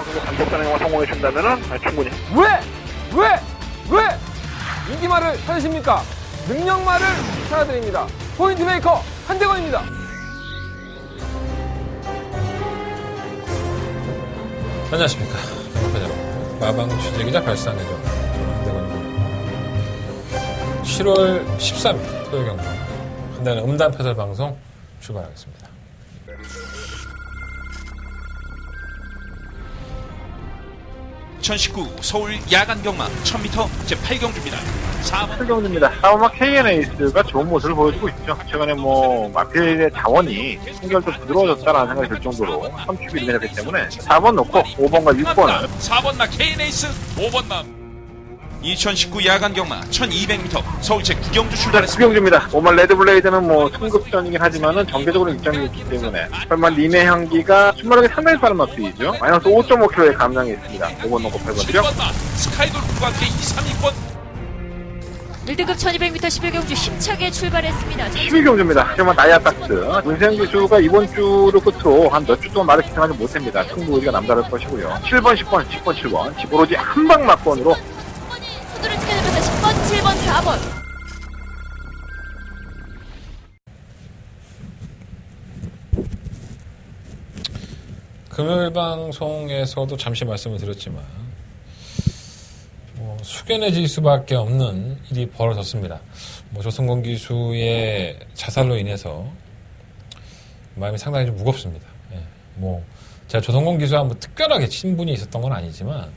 그리고 단독 단행만 성공해 준다면은 충분히. 왜 인기말을 찾으십니까? 능력말을 찾아드립니다. 포인트 메이커 한대건입니다. 안녕하십니까. 여러분. 마방 취재기자 발상의전 저는 한대건입니다. 7월 13일 토요일 경과 한대건의 음담 패설 방송 출발하겠습니다. (2019) 서울 야간 경마 1000m 제8경주입니다. 8경주입니다. 사우마 KN에이스가 좋은 모습을 보여주고 있죠. 최근에 마필의 자원이 한결 더 부드러워졌다는 생각이 들 정도로 선축이 되기 때문에 4번 놓고 5번과 6번을 4번 마 KN에이스 5번 마 2019 야간 경마 1200m 서울 제9경주 출발했습니다. 9경주입니다. 5번 레드블레이드는 승급전이긴 하지만은 정계적으로 입장이 있기 때문에 설만 님의 향기가 출마력이 상당히 빠른 마필이죠. 마이너스 5.5kg의 감량이 있습니다. 5번 놓고 8번이죠. 7번 마 스카이돌프와 함께 2, 3위권 1등급 1200m 11경주 힘차게 출발했습니다. 11경주입니다. 하지만 나이아닥스 문세영 기수가 이번 주를 끝으로 한 몇 주 동안 말을 기승하지 못합니다. 승부 의지가 남다를 것이고요. 7번, 10번, 10번, 7번 오로지 한방 막권으로 선두를 지켜내면서 10번, 7번, 4번 금요일 방송에서도 잠시 말씀을 드렸지만 숙연해질 수밖에 없는 일이 벌어졌습니다. 조성건 기수의 자살로 인해서 마음이 상당히 좀 무겁습니다. 제가 조성건 기수와 특별하게 친분이 있었던 건 아니지만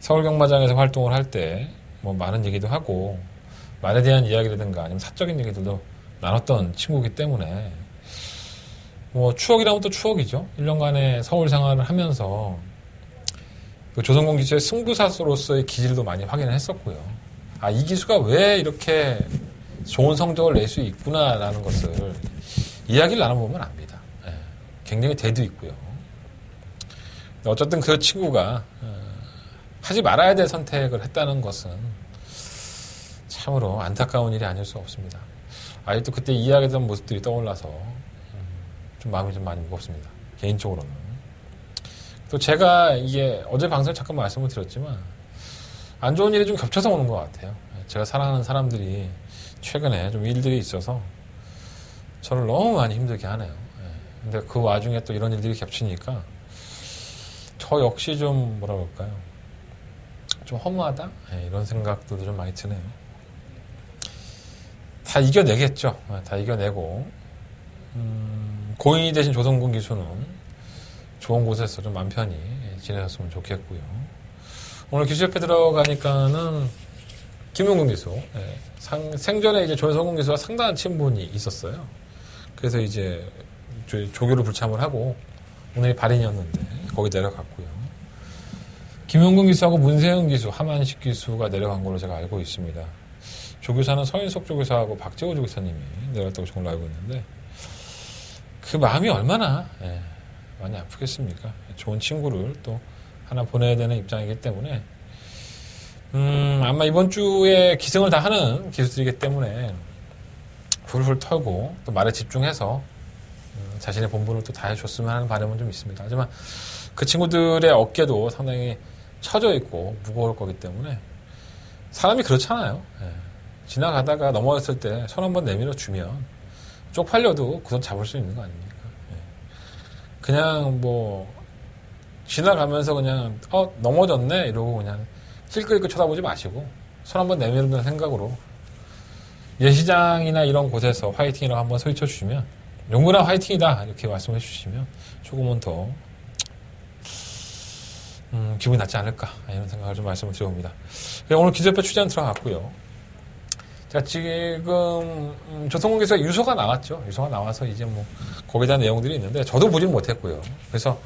서울경마장에서 활동을 할 때 많은 얘기도 하고 말에 대한 이야기라든가 아니면 사적인 얘기들도 나눴던 친구이기 때문에 추억이라면 또 추억이죠. 1년간의 서울 생활을 하면서 그 조성건 기수의 승부사로서의 기질도 많이 확인을 했었고요. 이 기수가 왜 이렇게 좋은 성적을 낼 수 있구나라는 것을 이야기를 나눠보면 압니다. 굉장히 대도 있고요. 어쨌든 그 친구가 하지 말아야 될 선택을 했다는 것은 참으로 안타까운 일이 아닐 수 없습니다. 아직도 그때 이야기했던 모습들이 떠올라서 좀 마음이 좀 많이 무겁습니다. 개인적으로는. 또 제가 이게 어제 방송에 잠깐 말씀을 드렸지만 안 좋은 일이 좀 겹쳐서 오는 것 같아요. 제가 사랑하는 사람들이 최근에 좀 일들이 있어서 저를 너무 많이 힘들게 하네요. 근데 그 와중에 또 이런 일들이 겹치니까 저 역시 좀 뭐라 그럴까요? 좀 허무하다? 이런 생각도 좀 많이 드네요. 다 이겨내겠죠. 다 이겨내고 고인이 되신 조성근 기수는 좋은 곳에서 좀 마음 편히 지내셨으면 좋겠고요. 오늘 기수 옆에 들어가니까는 김용근 기수, 생전에 이제 조성근 기수와 상당한 친분이 있었어요. 그래서 이제 조교를 불참을 하고 오늘이 발인이었는데 거기 내려갔고요. 김용근 기수하고 문세영 기수, 하만식 기수가 내려간 걸로 제가 알고 있습니다. 조교사는 서인석 조교사하고 박재호 조교사님이 내려갔다고 저는 알고 있는데 그 마음이 얼마나 많이 아프겠습니까? 좋은 친구를 또 하나 보내야 되는 입장이기 때문에 아마 이번 주에 기승을 다 하는 기수들이기 때문에 훌훌 털고 또 말에 집중해서 자신의 본분을 또 다해줬으면 하는 바람은 좀 있습니다. 하지만 그 친구들의 어깨도 상당히 처져 있고 무거울 거기 때문에 사람이 그렇잖아요. 지나가다가 넘어졌을 때 손 한번 내밀어 주면 쪽팔려도 그 손 잡을 수 있는 거 아닙니까? 그냥 지나가면서 그냥 넘어졌네 이러고 그냥 힐끗힐끗 쳐다보지 마시고 손 한번 내밀는 생각으로 예시장이나 이런 곳에서 화이팅이라고 한번 소리쳐 주시면 용구나 화이팅이다 이렇게 말씀해 주시면 조금은 더 기분이 낫지 않을까 이런 생각을 좀 말씀을 드려봅니다. 오늘 기자협회 취재는 들어갔고요. 자, 지금 조성근 기수가 유서가 나왔죠. 유서가 나와서 이제 거기에 대한 내용들이 있는데 저도 보지는 못했고요. 그래서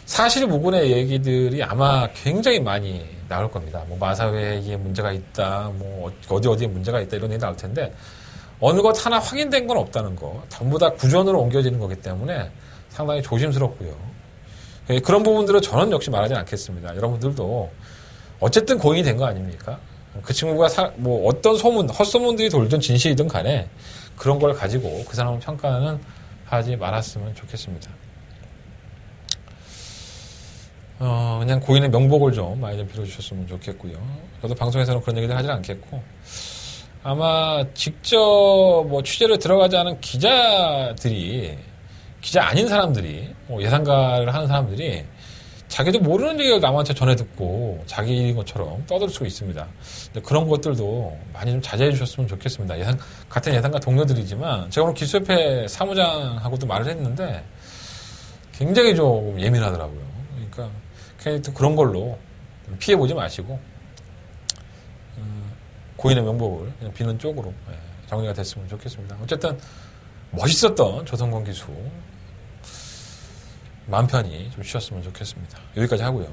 사실 무근의 얘기들이 아마 굉장히 많이 나올 겁니다. 마사회에 문제가 있다, 어디에 문제가 있다 이런 얘기 나올 텐데 어느 것 하나 확인된 건 없다는 거. 전부 다 구전으로 옮겨지는 거기 때문에 상당히 조심스럽고요. 그런 부분들은 저는 역시 말하지 않겠습니다. 여러분들도 어쨌든 고인이 된 거 아닙니까? 그 친구가 어떤 소문, 헛소문들이 돌든 진실이든 간에 그런 걸 가지고 그 사람을 평가는 하지 말았으면 좋겠습니다. 그냥 고인의 명복을 좀 많이 좀 빌어주셨으면 좋겠고요. 저도 방송에서는 그런 얘기를 하진 않겠고, 아마 직접 뭐 취재를 들어가지 않은 기자들이, 기자 아닌 사람들이, 예상가를 하는 사람들이 자기도 모르는 얘기를 남한테 전해 듣고 자기 일인 것처럼 떠들 수가 있습니다. 근데 그런 것들도 많이 좀 자제해 주셨으면 좋겠습니다. 같은 예상가 동료들이지만, 제가 오늘 기수협회 사무장하고도 말을 했는데 굉장히 좀 예민하더라고요. 그러니까 그냥 또 그런 걸로 피해보지 마시고, 고인의 명복을 그냥 비는 쪽으로 정리가 됐으면 좋겠습니다. 어쨌든 멋있었던 조성권 기수 마음 편히 좀 쉬었으면 좋겠습니다. 여기까지 하고요.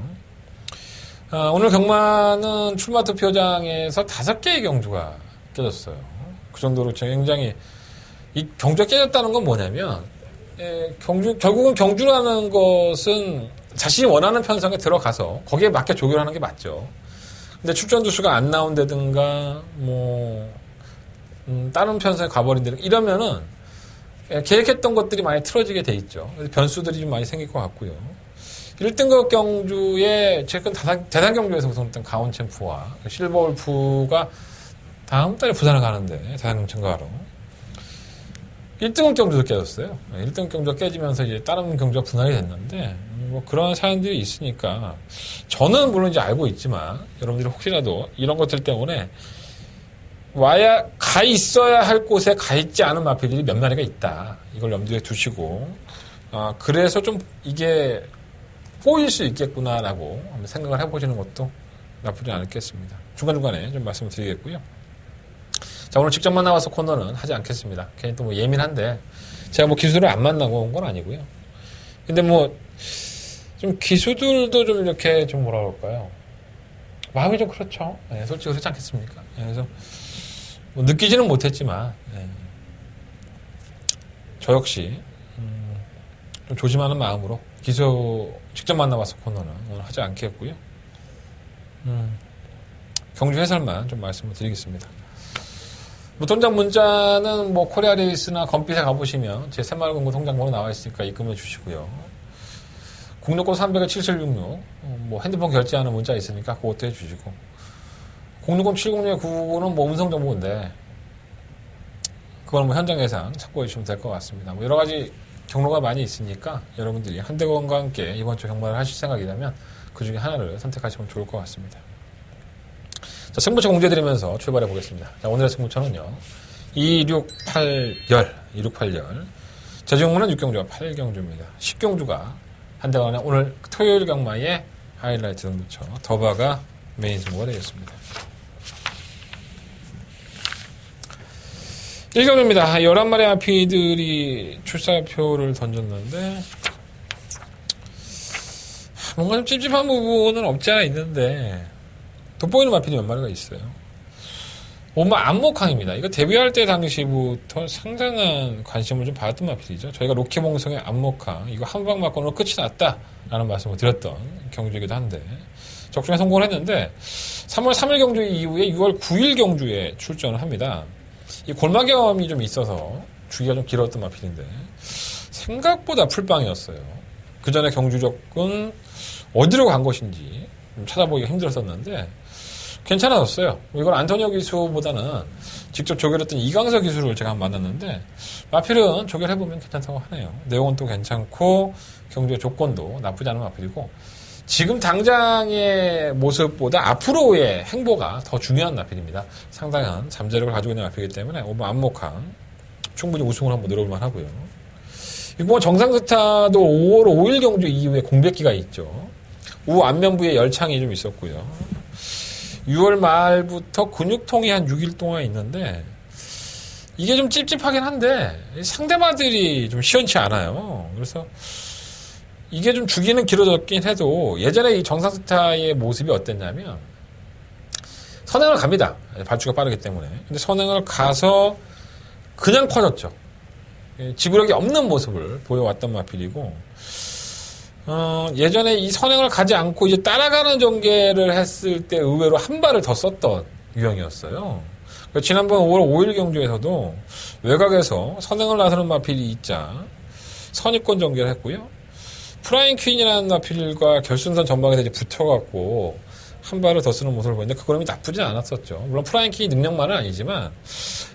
오늘 경마는 출마 투표장에서 5개의 경주가 깨졌어요. 그 정도로 굉장히 이 경주가 깨졌다는 건 뭐냐면, 결국은 경주라는 것은 자신이 원하는 편성에 들어가서 거기에 맞게 조결하는 게 맞죠. 근데 출전 두수가 안 나온다든가, 다른 편성에 가버린다든가, 이러면은, 계획했던 것들이 많이 틀어지게 돼 있죠. 그래서 변수들이 좀 많이 생길 것 같고요. 1등급 경주에, 최근 대상 경주에서 우승했던 가온 챔프와 실버 울프가 다음 달에 부산을 가는데, 대상 참가하러. 1등급 경주도 깨졌어요. 1등급 경주가 깨지면서 이제 다른 경주가 분할이 됐는데, 뭐 그런 사연들이 있으니까, 저는 물론 이제 알고 있지만, 여러분들이 혹시라도 이런 것들 때문에 가 있어야 할 곳에 가 있지 않은 마필들이 몇 마리가 있다. 이걸 염두에 두시고, 그래서 좀 이게 꼬일 수 있겠구나라고 한번 생각을 해보시는 것도 나쁘지 않겠습니다. 중간중간에 좀 말씀을 드리겠고요. 자, 오늘 직접 만나와서 코너는 하지 않겠습니다. 괜히 또 뭐 예민한데, 제가 뭐 기수를 안 만나고 온 건 아니고요. 근데 뭐, 좀 기수들도 좀 이렇게 좀 뭐라 그럴까요? 마음이 좀 그렇죠. 네, 솔직히 그렇지 않겠습니까? 네, 그래서, 뭐 느끼지는 못했지만, 저 역시, 좀 조심하는 마음으로 기수 직접 만나와서 코너는 오늘 하지 않겠고요. 경주 해설만 좀 말씀을 드리겠습니다. 무통장 문자는 뭐 코리아레이스나 건빛에 가보시면 제 새마을금고 통장번호 나와 있으니까 입금해 주시고요. 국로권 300에 7766 뭐 핸드폰 결제하는 문자 있으니까 그것도 해주시고, 국로권 706에 99는 뭐 음성정보인데 그건 뭐 현장 예상 참고해 주시면 될 것 같습니다. 뭐 여러 가지 경로가 많이 있으니까 여러분들이 한대건과 함께 이번 주 경마를 하실 생각이라면 그 중에 하나를 선택하시면 좋을 것 같습니다. 자, 승부처 공개드리면서 출발해 보겠습니다. 자, 오늘의 승부처는요, 268열. 제주경마는 6경주와 8경주입니다. 10경주가 한대관의 오늘 토요일 경마의 하이라이트 승부처 더바가 메인 승부가 되겠습니다. 1경주입니다. 11마리 아피들이 출사표를 던졌는데, 뭔가 좀 찝찝한 부분은 없지 않아 있는데, 돋보이는 마필이 몇 마리가 있어요. 오마 안목항입니다. 이거 데뷔할 때 당시부터 상당한 관심을 좀 받았던 마필이죠. 저희가 로키몽성의 안목항, 이거 한 방 맞고는 끝이 났다라는 말씀을 드렸던 경주이기도 한데, 적중에 성공을 했는데, 3월 3일 경주 이후에 6월 9일 경주에 출전을 합니다. 이 골마겸이 좀 있어서 주기가 좀 길었던 마필인데, 생각보다 풀빵이었어요. 그 전에 경주적은 어디로 간 것인지 좀 찾아보기가 힘들었었는데, 괜찮아졌어요. 이건 안토니오 기수보다는 직접 조결했던 이강서 기수를 제가 한번 만났는데, 마필은 조결해보면 괜찮다고 하네요. 내용은 또 괜찮고, 경주의 조건도 나쁘지 않은 마필이고, 지금 당장의 모습보다 앞으로의 행보가 더 중요한 마필입니다. 상당한 잠재력을 가지고 있는 마필이기 때문에, 오늘 안목항, 충분히 우승을 한번 늘어볼만 하고요. 이거 뭐 정상스타도 5월 5일 경주 이후에 공백기가 있죠. 우 안면부에 열창이 좀 있었고요. 6월 말부터 근육통이 한 6일 동안 있는데, 이게 좀 찝찝하긴 한데 상대마들이 좀 시원치 않아요. 그래서 이게 좀 주기는 길어졌긴 해도 예전에 이 정상스타의 모습이 어땠냐면, 선행을 갑니다. 발주가 빠르기 때문에. 근데 선행을 가서 그냥 퍼졌죠. 지구력이 없는 모습을 보여왔던 마필이고, 예전에 이 선행을 가지 않고 이제 따라가는 전개를 했을 때 의외로 한 발을 더 썼던 유형이었어요. 지난번 5월 5일 경주에서도 외곽에서 선행을 나서는 마필이 있자 선입권 전개를 했고요. 프라잉 퀸이라는 마필과 결승선 전방에서 이제 붙어갖고 한 발을 더 쓰는 모습을 보는데 그 그림이 나쁘지 않았었죠. 물론 프라잉 퀸이 능력만은 아니지만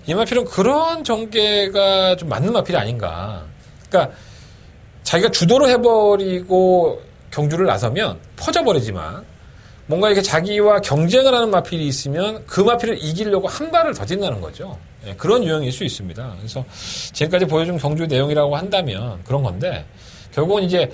이 마필은 그런 전개가 좀 맞는 마필이 아닌가. 그러니까 자기가 주도를 해버리고 경주를 나서면 퍼져버리지만 뭔가 이렇게 자기와 경쟁을 하는 마필이 있으면 그 마필을 이기려고 한 발을 더 뛴다는 거죠. 예, 그런 유형일 수 있습니다. 그래서 지금까지 보여준 경주 내용이라고 한다면 그런 건데 결국은 이제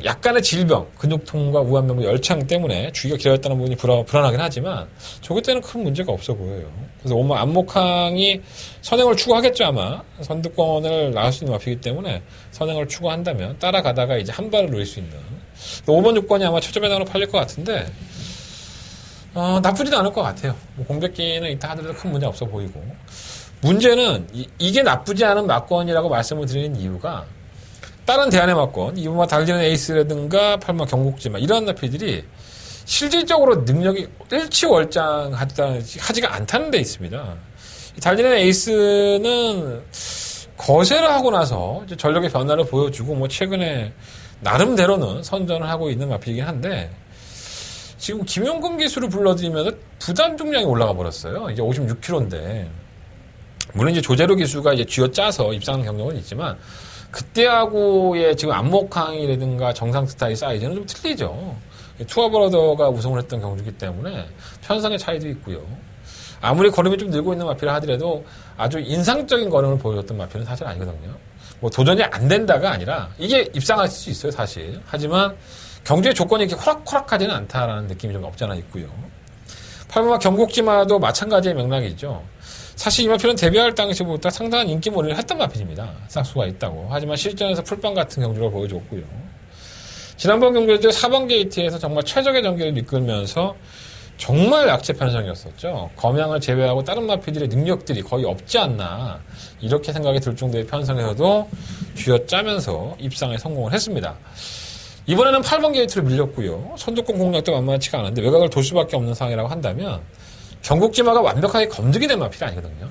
약간의 질병, 근육통과 우한명과 열창 때문에 주기가 길어졌다는 부분이 불안하긴 하지만 저기 때는 큰 문제가 없어 보여요. 그래서 오마 안목항이 선행을 추구하겠죠 아마. 선두권을 나갈 수 있는 마피이기 때문에 선행을 추구한다면 따라가다가 이제 한 발을 누릴 수 있는 5번 6번이 아마 최저 배당으로 팔릴 것 같은데 나쁘지도 않을 것 같아요. 뭐 공백기는 이따 하더라도 큰 문제 없어 보이고 문제는 이게 나쁘지 않은 막권이라고 말씀을 드리는 이유가 다른 대안의 막권, 이번과 달리는 에이스라든가 8번 경국지마 이런 나피들이 실질적으로 능력이 일치월장하지가 않다는 데 있습니다. 달리는 에이스는 거세를 하고 나서 이제 전력의 변화를 보여주고 뭐 최근에 나름대로는 선전을 하고 있는 마피이긴 한데 지금 김용근 기수를 불러들이면 부담 중량이 올라가 버렸어요. 이제 56kg인데 물론 이제 조재로 기수가 이제 쥐어짜서 입상하는 경력은 있지만 그때하고의 지금 안목항이라든가 정상 스타일 사이즈는 좀 틀리죠. 투어브러더가 우승을 했던 경주이기 때문에 편성의 차이도 있고요. 아무리 걸음이 좀 늘고 있는 마피를 하더라도 아주 인상적인 걸음을 보여줬던 마피는 사실 아니거든요. 뭐 도전이 안 된다가 아니라 이게 입상할 수 있어요, 사실. 하지만 경주의 조건이 이렇게 호락호락하지는 않다라는 느낌이 좀 없지 않아 있고요. 8번마 경국지마도 마찬가지의 맥락이죠. 사실 이 마필은 데뷔할 당시부터 상당한 인기몰이를 했던 마필입니다. 싹수가 있다고. 하지만 실전에서 풀빵 같은 경주를 보여줬고요. 지난번 경주에도 4번 게이트에서 정말 최적의 전개를 이끌면서 정말 약체 편성이었었죠. 검양을 제외하고 다른 마필들의 능력들이 거의 없지 않나 이렇게 생각이 들 정도의 편성에서도 쥐어짜면서 입상에 성공을 했습니다. 이번에는 8번 게이트로 밀렸고요. 선두권 공략도 만만치가 않은데 외곽을 돌 수밖에 없는 상황이라고 한다면 경국지마가 완벽하게 검증이 된 마필이 아니거든요.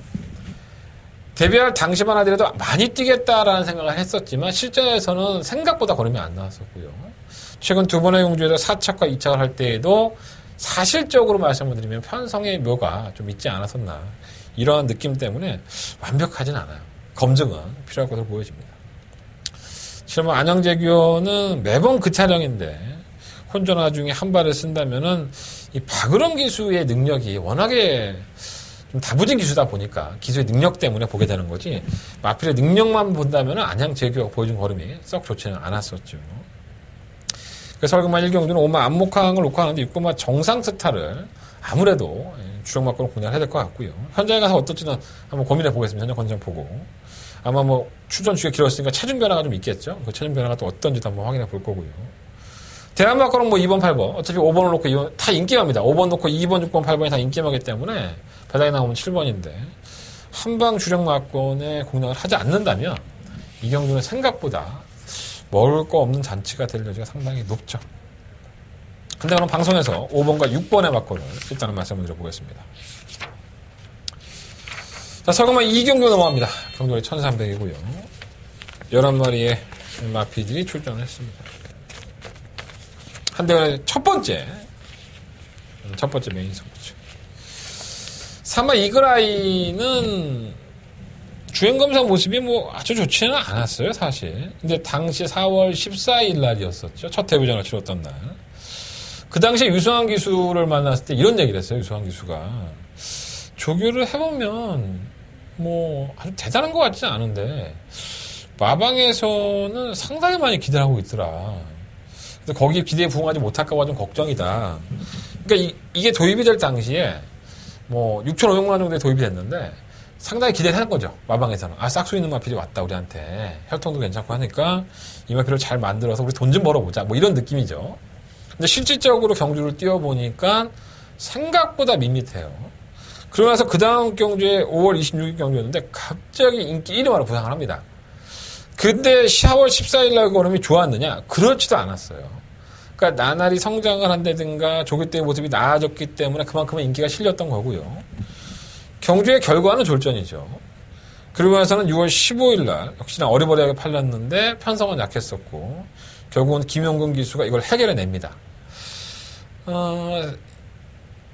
데뷔할 당시만 하더라도 많이 뛰겠다라는 생각을 했었지만 실전에서는 생각보다 걸음이 안 나왔었고요. 최근 두 번의 경주에서 4착과 2착을 할 때에도 사실적으로 말씀을 드리면 편성의 묘가 좀 있지 않았었나 이러한 느낌 때문에 완벽하진 않아요. 검증은 필요할 것으로 보여집니다. 실은 안영재규어는 매번 그 차량인데 혼전화 중에 한 발을 쓴다면은 이 박으론 기수의 능력이 워낙에 좀 다부진 기수다 보니까 기수의 능력 때문에 보게 되는 거지 마필의 능력만 본다면은 안양재규어가 보여준 걸음이 썩 좋지는 않았었죠. 그래서 설금마 1경주는 5마 안목항을 놓고 하는데 6번마 정상 스타를 아무래도 주력 막고로 공략을 해야 될 것 같고요. 현장에 가서 어떨지는 한번 고민해 보겠습니다. 현장 건장 보고. 아마 뭐 추전 주기가 길었으니까 체중 변화가 좀 있겠죠. 그 체중 변화가 또 어떤지도 한번 확인해 볼 거고요. 대한막고는 뭐 2번, 8번. 어차피 5번을 놓고 2번, 다 인기마입니다. 5번 놓고 2번, 6번, 8번이 다 인기마기 때문에 배당이 나오면 7번인데 한방 주력 막권에 공략을 하지 않는다면 이 경주는 생각보다 먹을 거 없는 잔치가 될 여지가 상당히 높죠. 근데 그럼 방송에서 5번과 6번의 막권을 일단은 말씀을 드려보겠습니다. 자, 설금마 2경주 넘어갑니다. 경주가 1300이고요. 11마리의 마피들이 출전을 했습니다. 한대간의 첫 번째 메인 선수죠. 3마 이그라이는 주행검사 모습이 뭐 아주 좋지는 않았어요, 사실. 근데 당시 4월 14일 날이었었죠. 첫 데뷔전을 치렀던 날. 그 당시에 유승환 기수를 만났을 때 이런 얘기를 했어요, 유승환 기수가. 조교를 해보면 뭐 아주 대단한 것 같지는 않은데 마방에서는 상당히 많이 기대를 하고 있더라. 그래서 거기에 기대에 부응하지 못할까봐 좀 걱정이다. 그러니까 이게 도입이 될 당시에 뭐 6,500만 정도에 도입이 됐는데 상당히 기대를 하는 거죠. 마방에서는. 아, 싹수 있는 마필이 왔다, 우리한테. 혈통도 괜찮고 하니까 이 마필을 잘 만들어서 우리 돈 좀 벌어보자. 뭐 이런 느낌이죠. 근데 실질적으로 경주를 뛰어보니까 생각보다 밋밋해요. 그러고 나서 그 다음 경주에 5월 26일 경주였는데 갑자기 인기 1위만으로 부상을 합니다. 근데 4월 14일 날 걸음이 좋았느냐? 그렇지도 않았어요. 그러니까 나날이 성장을 한다든가 조교 때의 모습이 나아졌기 때문에 그만큼의 인기가 실렸던 거고요. 경주의 결과는 졸전이죠. 그리고 나서는 6월 15일 날 역시나 어리버리하게 팔렸는데 편성은 약했었고 결국은 김용근 기수가 이걸 해결해냅니다.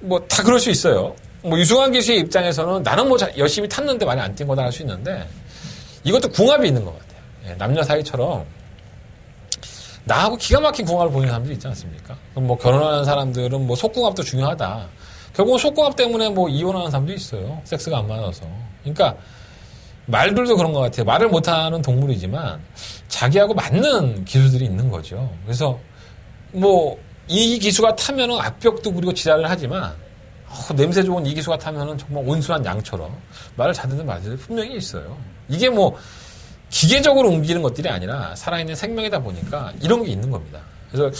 뭐 다 그럴 수 있어요. 뭐 유승환 기수의 입장에서는 나는 뭐 열심히 탔는데 많이 안 뛴 거다 할 수 있는데 이것도 궁합이 있는 것 같아요. 예, 남녀 사이처럼 나하고 기가 막힌 궁합을 보이는 사람들이 있지 않습니까? 그럼 뭐 결혼하는 사람들은 뭐 속궁합도 중요하다. 결국은 속궁합 때문에 뭐 이혼하는 사람도 있어요. 섹스가 안 맞아서. 그러니까 말들도 그런 것 같아요. 말을 못하는 동물이지만 자기하고 맞는 기수들이 있는 거죠. 그래서 뭐 이 기수가 타면은 앞벽도 그리고 지랄을 하지만 냄새 좋은 이 기수가 타면은 정말 온순한 양처럼 말을 잘 듣는 말들이 분명히 있어요. 이게 뭐 기계적으로 옮기는 것들이 아니라 살아있는 생명이다 보니까 이런 게 있는 겁니다. 그래서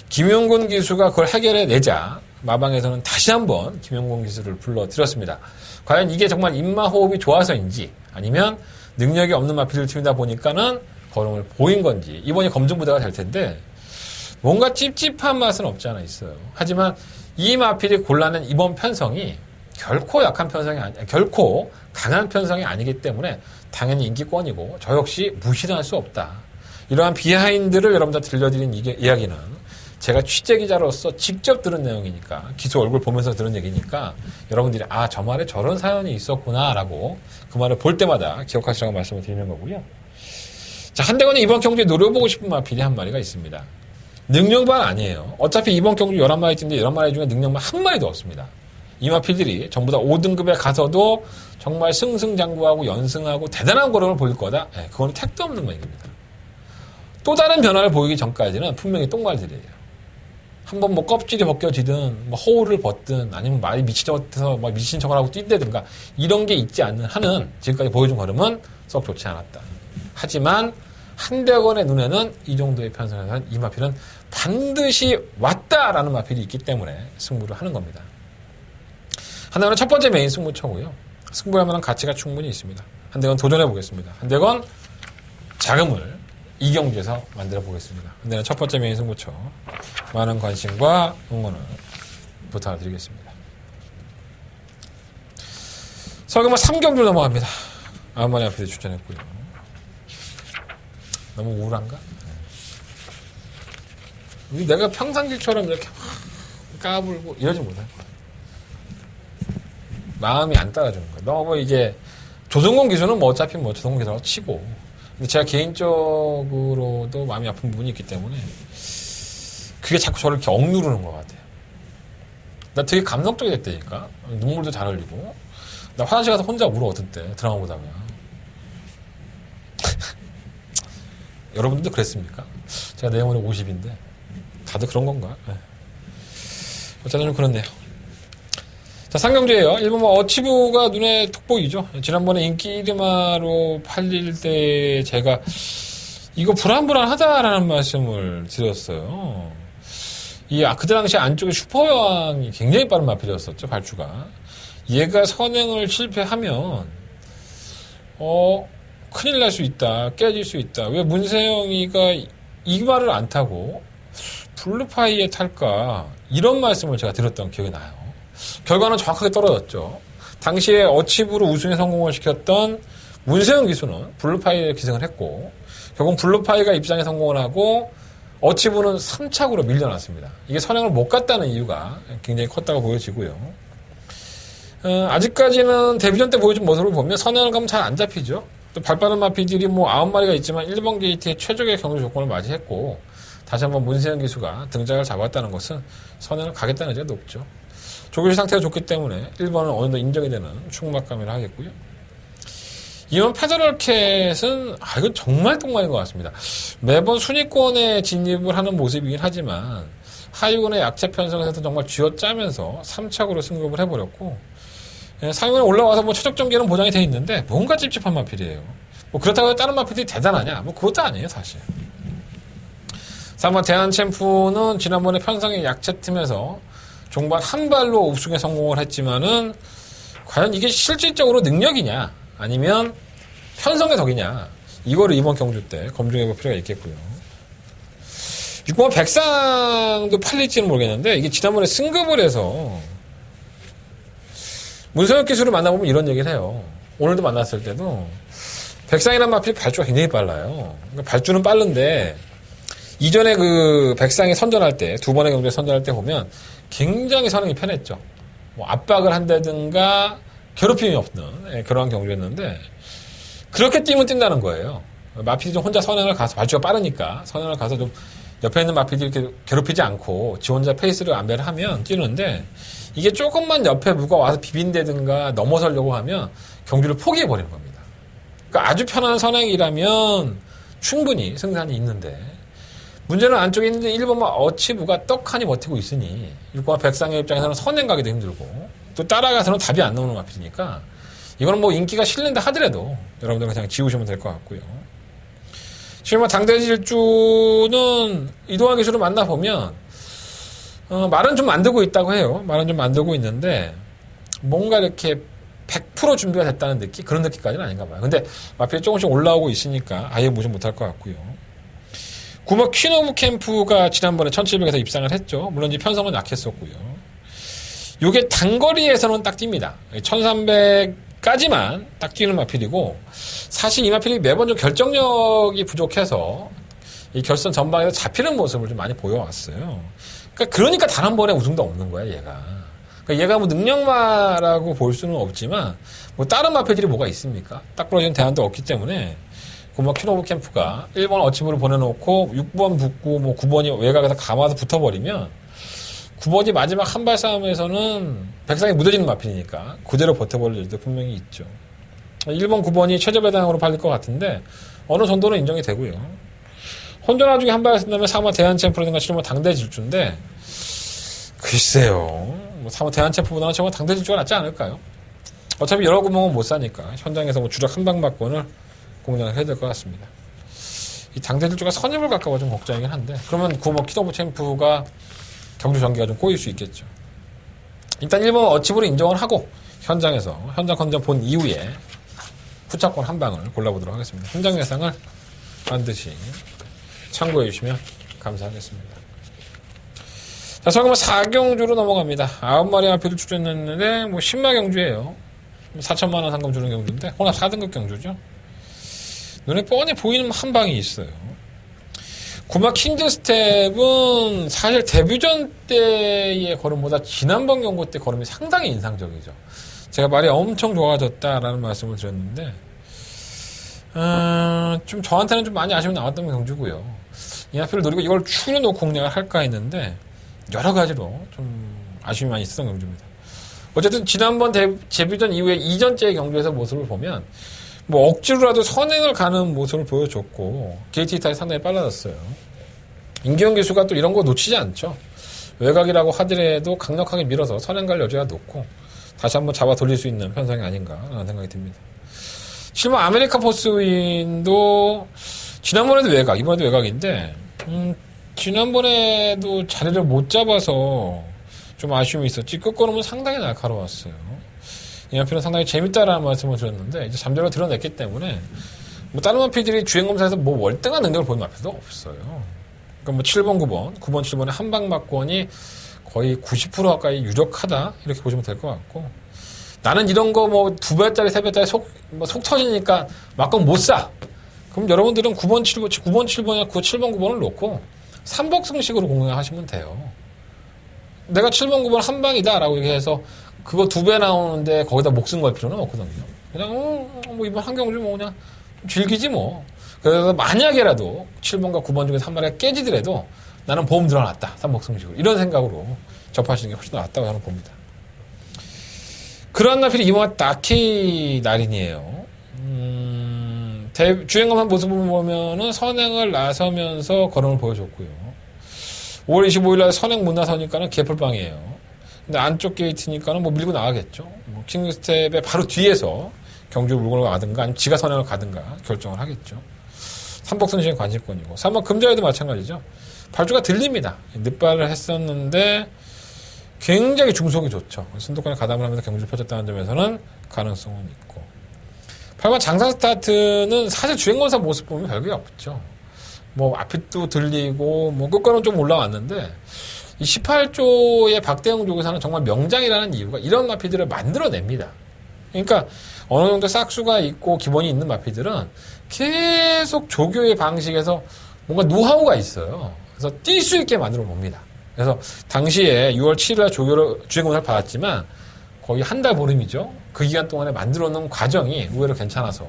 김용근 기수가 그걸 해결해내자 마방에서는 다시 한번 김용근 기수를 불러들였습니다. 과연 이게 정말 입마호흡이 좋아서인지 아니면 능력이 없는 마필을 틔우다 보니까는 걸음을 보인 건지 이번이 검증부대가 될 텐데 뭔가 찝찝한 맛은 없지 않아 있어요. 하지만 이 마필이 골라낸 이번 편성이 결코 약한 편성이 결코 강한 편성이 아니기 때문에 당연히 인기권이고 저 역시 무시를 할 수 없다. 이러한 비하인드를 여러분들 들려드린 이야기는 제가 취재기자로서 직접 들은 내용이니까 기수 얼굴 보면서 들은 얘기니까 여러분들이 아, 저 말에 저런 사연이 있었구나 라고 그 말을 볼 때마다 기억하시라고 말씀을 드리는 거고요. 자, 한대건이 이번 경주에 노려보고 싶은 마필이 한 마리가 있습니다. 능력만 아니에요. 어차피 이번 경주 11마리 뛴데 11마리 중에 능력만 한 마리도 없습니다. 이 마필들이 전부 다 5등급에 가서도 정말 승승장구하고 연승하고 대단한 걸음을 보일 거다. 네, 그건 택도 없는 얘기입니다. 또 다른 변화를 보이기 전까지는 분명히 똥말들이에요. 한번 뭐 껍질이 벗겨지든 뭐 허울을 벗든 아니면 말이 미치져서 막 미친 척을 하고 뛴다든가 이런 게 있지 않는 한은 지금까지 보여준 걸음은 썩 좋지 않았다. 하지만 한대건의 눈에는 이 정도의 편성에서는 이 마필은 반드시 왔다라는 마필이 있기 때문에 승부를 하는 겁니다. 한대건은 첫 번째 메인 승부처고요. 승부할 만한 가치가 충분히 있습니다. 한대건 도전해 보겠습니다. 한대건 자금을 이 경주에서 만들어 보겠습니다. 한대건 첫 번째 메인 승부처 많은 관심과 응원을 부탁드리겠습니다. 서금은 3경주 넘어갑니다. 아무마리 앞에서 추천했고요. 너무 우울한가? 내가 평상시처럼 이렇게 까불고 이러지 못할 거야. 마음이 안 따라주는 거야. 너무 이게 조성공 기수는 뭐 어차피 뭐 조성공 기수라고 치고 근데 제가 개인적으로도 마음이 아픈 부분이 있기 때문에 그게 자꾸 저를 이렇게 억누르는 것 같아요. 나 되게 감성적이 됐다니까. 눈물도 잘 흘리고 나 화장실 가서 혼자 울어 어떤 때 드라마 보다가 여러분들도 그랬습니까? 제가 내용은 50인데 다들 그런 건가? 네. 어쨌든 좀 그렇네요. 자, 상경주예요. 일본 뭐 어치부가 눈에 톡 보이죠. 지난번에 인기 1위마로 팔릴 때 제가 이거 불안불안하다라는 말씀을 드렸어요. 그때 당시 안쪽에 슈퍼여왕이 굉장히 빠른 마필이었었죠. 발주가. 얘가 선행을 실패하면 큰일 날 수 있다. 깨질 수 있다. 왜 문세영이가 이 말을 안 타고 블루파이에 탈까? 이런 말씀을 제가 드렸던 기억이 나요. 결과는 정확하게 떨어졌죠. 당시에 어치부로 우승에 성공을 시켰던 문세영 기수는 블루파이에 기승을 했고 결국 블루파이가 입상에 성공을 하고 어치부는 3착으로 밀려났습니다. 이게 선행을 못 갔다는 이유가 굉장히 컸다고 보여지고요. 아직까지는 데뷔전 때 보여준 모습을 보면 선행을 가면 잘 안 잡히죠. 또 발빠른 마피들이 뭐 9마리가 있지만 1번 게이트의 최적의 경주 조건을 맞이했고 다시 한번 문세영 기수가 등장을 잡았다는 것은 선행을 가겠다는 의지가 높죠. 조규시 상태가 좋기 때문에 1번은 어느 정도 인정이 되는 충막감이라 하겠고요. 이번 페더럴캣은 이건 정말 똥말인 것 같습니다. 매번 순위권에 진입을 하는 모습이긴 하지만 하위권의 약체 편성에서도 정말 쥐어짜면서 3착으로 승급을 해버렸고 상위권에 올라와서 뭐 최적 전개는 보장이 돼 있는데 뭔가 찝찝한 마필이에요. 뭐 그렇다고 해서 다른 마필들이 대단하냐? 뭐 그것도 아니에요 사실. 3번 대한 챔프는 지난번에 편성의 약체 틈에서 종반 한 발로 우승에 성공을 했지만은 과연 이게 실질적으로 능력이냐 아니면 편성의 덕이냐 이거를 이번 경주 때 검증해볼 필요가 있겠고요. 6번 백상도 팔릴지는 모르겠는데 이게 지난번에 승급을 해서 문성혁 기수를 만나보면 이런 얘기를 해요. 오늘도 만났을 때도 백상이란 마필이 발주가 굉장히 빨라요. 그러니까 발주는 빠른데 이전에 그 백상이 선전할 때, 두 번의 경주에 선전할 때 보면 굉장히 선행이 편했죠. 뭐 압박을 한다든가 괴롭힘이 없는 그러한 경주였는데 그렇게 뛰면 뛴다는 거예요. 마필이 좀 혼자 선행을 가서 발주가 빠르니까 선행을 가서 좀 옆에 있는 마필이 이렇게 괴롭히지 않고 지 혼자 페이스를 안배를 하면 뛰는데 이게 조금만 옆에 누가 와서 비빈다든가 넘어서려고 하면 경주를 포기해버리는 겁니다. 그러니까 아주 편한 선행이라면 충분히 승산이 있는데 문제는 안쪽에 있는 1번마 어치부가 떡하니 버티고 있으니 6번마 백상의 입장에서는 선행 가기도 힘들고 또 따라가서는 답이 안 나오는 마필이니까 이거는 뭐 인기가 실린다 하더라도 여러분들 그냥 지우시면 될 것 같고요. 지금 당대질주는 이동환 기수를 만나보면 말은 좀 만들고 있다고 해요. 말은 좀 만들고 있는데 뭔가 이렇게 100% 준비가 됐다는 느낌? 그런 느낌까지는 아닌가 봐요. 근데 마필이 조금씩 올라오고 있으니까 아예 무시 못할 것 같고요. 구마 퀸 오브 캠프가 지난번에 1700에서 입상을 했죠. 물론 이제 편성은 약했었고요. 요게 단거리에서는 딱 뜁니다. 1300까지만 딱 뛰는 마필이고 사실 이 마필이 매번 좀 결정력이 부족해서 이 결선 전방에서 잡히는 모습을 좀 많이 보여왔어요. 그러니까 단 한 번에 우승도 없는 거야, 얘가. 그러니까 얘가 뭐 능력마라고 볼 수는 없지만 뭐 다른 마필들이 뭐가 있습니까? 딱 부러지는 대안도 없기 때문에 고마 퀸 오브 캠프가 1번 어치브를 보내놓고 6번 붙고 뭐 9번이 외곽에서 감아서 붙어버리면 9번이 마지막 한발 싸움에서는 백상이 무뎌지는 마필이니까 그대로 버텨버릴 일도 분명히 있죠. 1번, 9번이 최저 배당으로 팔릴 것 같은데 어느 정도는 인정이 되고요. 혼자 나중에 한발 쓴다면 3번 대한챔프라든가 7번 당대질주인데 글쎄요. 뭐 3번 대한챔프보다는 7번 당대질주가 낫지 않을까요? 어차피 여러 구멍은 못 사니까 현장에서 뭐 주력 한방막권을 공략을 해야 될 것 같습니다. 이 당대질주가 선입을 가까워 좀 걱정이긴 한데 그러면 구모 퀸 오브 챔프가 경주 전개가 좀 꼬일 수 있겠죠. 일단 1번 어치브를 인정을 하고 현장에서 현장 컨디션 본 이후에 후차권 한 방을 골라보도록 하겠습니다. 현장 예상을 반드시 참고해 주시면 감사하겠습니다. 자, 그러면 4경주로 넘어갑니다. 9마리 마필을 출전했는데 뭐 10마 경주예요. 4천만 원 상금 주는 경주인데 혼합 4등급 경주죠. 눈에 뻔히 보이는 한 방이 있어요. 구마 킨드 스텝은 사실 데뷔전 때의 걸음보다 지난번 경고 때 걸음이 상당히 인상적이죠. 제가 말이 엄청 좋아졌다라는 말씀을 드렸는데 좀 저한테는 좀 많이 아쉬움이 나왔던 경주고요. 이 마필을 노리고 이걸 추려 놓고 공략을 할까 했는데 여러 가지로 좀 아쉬움이 많이 있었던 경주입니다. 어쨌든 지난번 데뷔전 이후에 이전째의 경주에서 모습을 보면 뭐 억지로라도 선행을 가는 모습을 보여줬고 게이트 이탈이 상당히 빨라졌어요. 임기영 기수가 또 이런 거 놓치지 않죠. 외곽이라고 하더라도 강력하게 밀어서 선행 갈 여지가 높고 다시 한번 잡아 돌릴 수 있는 편성이 아닌가라는 생각이 듭니다. 실무 아메리카 포스윈도 지난번에도 외곽, 이번에도 외곽인데 지난번에도 자리를 못 잡아서 좀 아쉬움이 있었지 끝걸음은 상당히 날카로웠어요. 이 마필은 상당히 재밌다라는 말씀을 드렸는데 이제 잠재력을 드러냈기 때문에 뭐 다른 마필들이 주행검사에서 뭐 월등한 능력을 보이는 마필도 없어요. 그러니까 뭐 7번, 9번, 7번의 한방막권이 거의 90% 가까이 유력하다 이렇게 보시면 될 것 같고 나는 이런 거 뭐 2배짜리, 3배짜리 속 터지니까 막건 못 사. 그럼 여러분들은 9번, 7번이나 7번, 9번을 놓고 3복승식으로 공략하시면 돼요. 내가 7번, 9번 한 방이다라고 얘기해서 그거 2배 나오는데 거기다 목숨 걸 필요는 없거든요. 그냥 뭐 이번 한 경주 뭐 그냥 즐기지 뭐. 그래서 만약에라도 7번과 9번 중에서 한 마리가 깨지더라도 나는 보험 들어놨다. 3복승식으로. 이런 생각으로 접하시는 게 훨씬 낫다고 저는 봅니다. 그러한 나필이 이번 다키 날인이에요. 주행검한 모습을 보면은 선행을 나서면서 걸음을 보여줬고요. 5월 25일날 선행 못 나서니까는 개풀빵이에요. 근데 안쪽 게이트니까는 뭐 밀고 나가겠죠. 뭐 킹스텝의 바로 뒤에서 경주 물건을 가든가 아니면 지가 선행을 가든가 결정을 하겠죠. 3복선시행 관심권이고 3번 금자에도 마찬가지죠. 발주가 들립니다. 늦발을 했었는데 굉장히 중속이 좋죠. 선두권에 가담을 하면서 경주를 펼쳤다는 점에서는 가능성은 있고 8번 장상 스타트는 사실 주행검사 모습 보면 별게 없죠. 뭐 앞이 들리고 뭐 끝과는 좀 올라왔는데 이 18조의 박대영 쪽에서는 정말 명장이라는 이유가 이런 마피들을 만들어냅니다. 그러니까 어느 정도 싹수가 있고 기본이 있는 마피들은 계속 조교의 방식에서 뭔가 노하우가 있어요. 그래서 뛸 수 있게 만들어 봅니다. 그래서 당시에 6월 7일에 조교를 주행권을 받았지만 거의 한 달 보름이죠. 그 기간 동안에 만들어 놓은 과정이 의외로 괜찮아서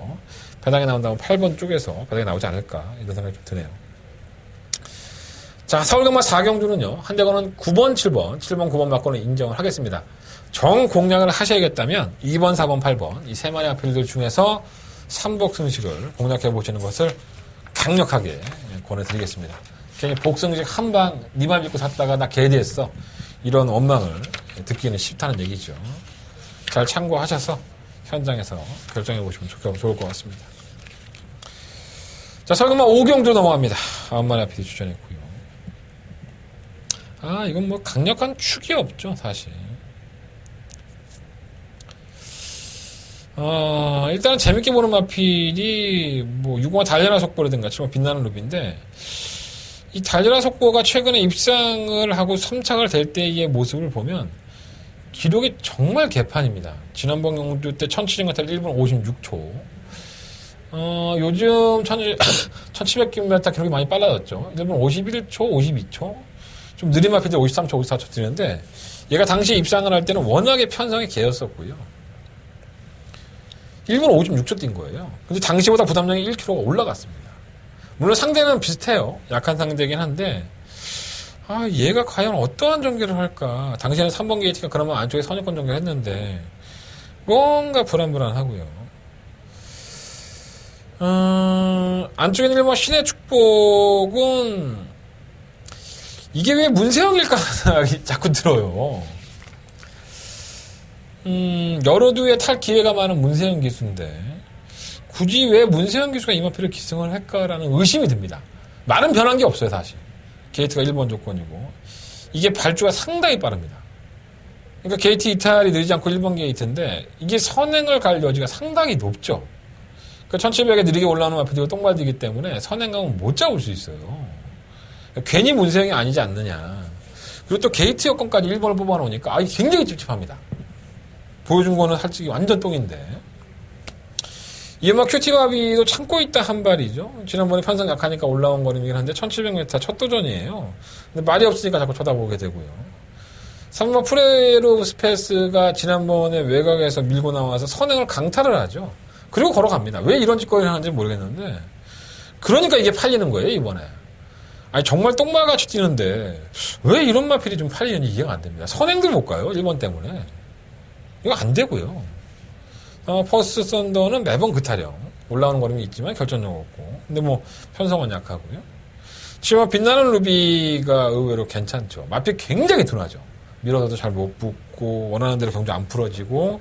배당에 나온다면 8번 쪽에서 배당이 나오지 않을까 이런 생각이 좀 드네요. 자, 서울경마 4경주는요. 한대건은 9번, 7번, 9번 맞고는 인정을 하겠습니다. 정 공략을 하셔야겠다면 2번, 4번, 8번 이 세 마리 앞필들 중에서 3복승식을 공략해 보시는 것을 강력하게 권해드리겠습니다. 괜히 복승식 한방 니 말 믿고 샀다가 나 개대했어. 이런 원망을 듣기는 싫다는 얘기죠. 잘 참고하셔서 현장에서 결정해 보시면 좋을 것 같습니다. 자, 설금마 5경주 넘어갑니다. 9마리 앞필 추천했고요. 이건 뭐 강력한 축이 없죠, 사실. 일단은 재밌게 보는 마필이 뭐 6번 달려라 속보라든가 7번 빛나는 루비인데 이 달려라 속보가 최근에 입상을 하고 선착을 될 때의 모습을 보면 기록이 정말 개판입니다. 지난번 경주 때 1700m 1분 56초. 요즘 1700km 기록이 많이 빨라졌죠. 1분 51초, 52초. 좀 느린 마필들 53초, 54초 뛰는데 얘가 당시 입상을 할 때는 워낙에 편성이 개였었고요. 1분 56초 뛴 거예요. 근데 당시보다 부담량이 1kg가 올라갔습니다. 물론 상대는 비슷해요. 약한 상대이긴 한데 얘가 과연 어떠한 전개를 할까. 당시에는 3번 게이트가 그러면 안쪽에 선유권 전개를 했는데 뭔가 불안불안하고요. 안쪽에 있는 1번 신의 축복은 이게 왜 문세영일까 생각이 자꾸 들어요. 여러두에 탈 기회가 많은 문세영 기수인데 굳이 왜 문세영 기수가 이 마필을 기승을 할까라는 의심이 듭니다. 많은 변한 게 없어요, 사실. 게이트가 1번 조건이고 이게 발주가 상당히 빠릅니다. 그러니까 게이트 이탈이 느리지 않고 1번 게이트인데 이게 선행을 갈 여지가 상당히 높죠. 그러니까 1700에 느리게 올라오는 마필이 똥발디기 때문에 선행감은 못 잡을 수 있어요. 괜히 문세영이 아니지 않느냐. 그리고 또 게이트 여건까지 1번을 뽑아놓으니까 굉장히 찝찝합니다. 보여준 거는 솔직히 완전 똥인데. 이음악 큐티바비도 참고 있다 한 발이죠. 지난번에 편성 약하니까 올라온 거림이긴 한데 1700m 첫 도전이에요. 근데 말이 없으니까 자꾸 쳐다보게 되고요. 3번 프레로 스페이스가 지난번에 외곽에서 밀고 나와서 선행을 강탈을 하죠. 그리고 걸어갑니다. 왜 이런 짓거리를 하는지 모르겠는데 그러니까 이게 팔리는 거예요, 이번에. 정말 똥말같이 뛰는데 왜 이런 마필이 좀 팔리는지 이해가 안 됩니다. 선행도 못 가요, 1번 때문에. 이거 안 되고요. 퍼스트 썬더는 매번 그 타령. 올라오는 거림이 있지만 결정력 없고. 근데 뭐 편성은 약하고요. 지금 빛나는 루비가 의외로 괜찮죠. 마필 굉장히 둔하죠. 밀어서도 잘 못 붙고 원하는 대로 경주 안 풀어지고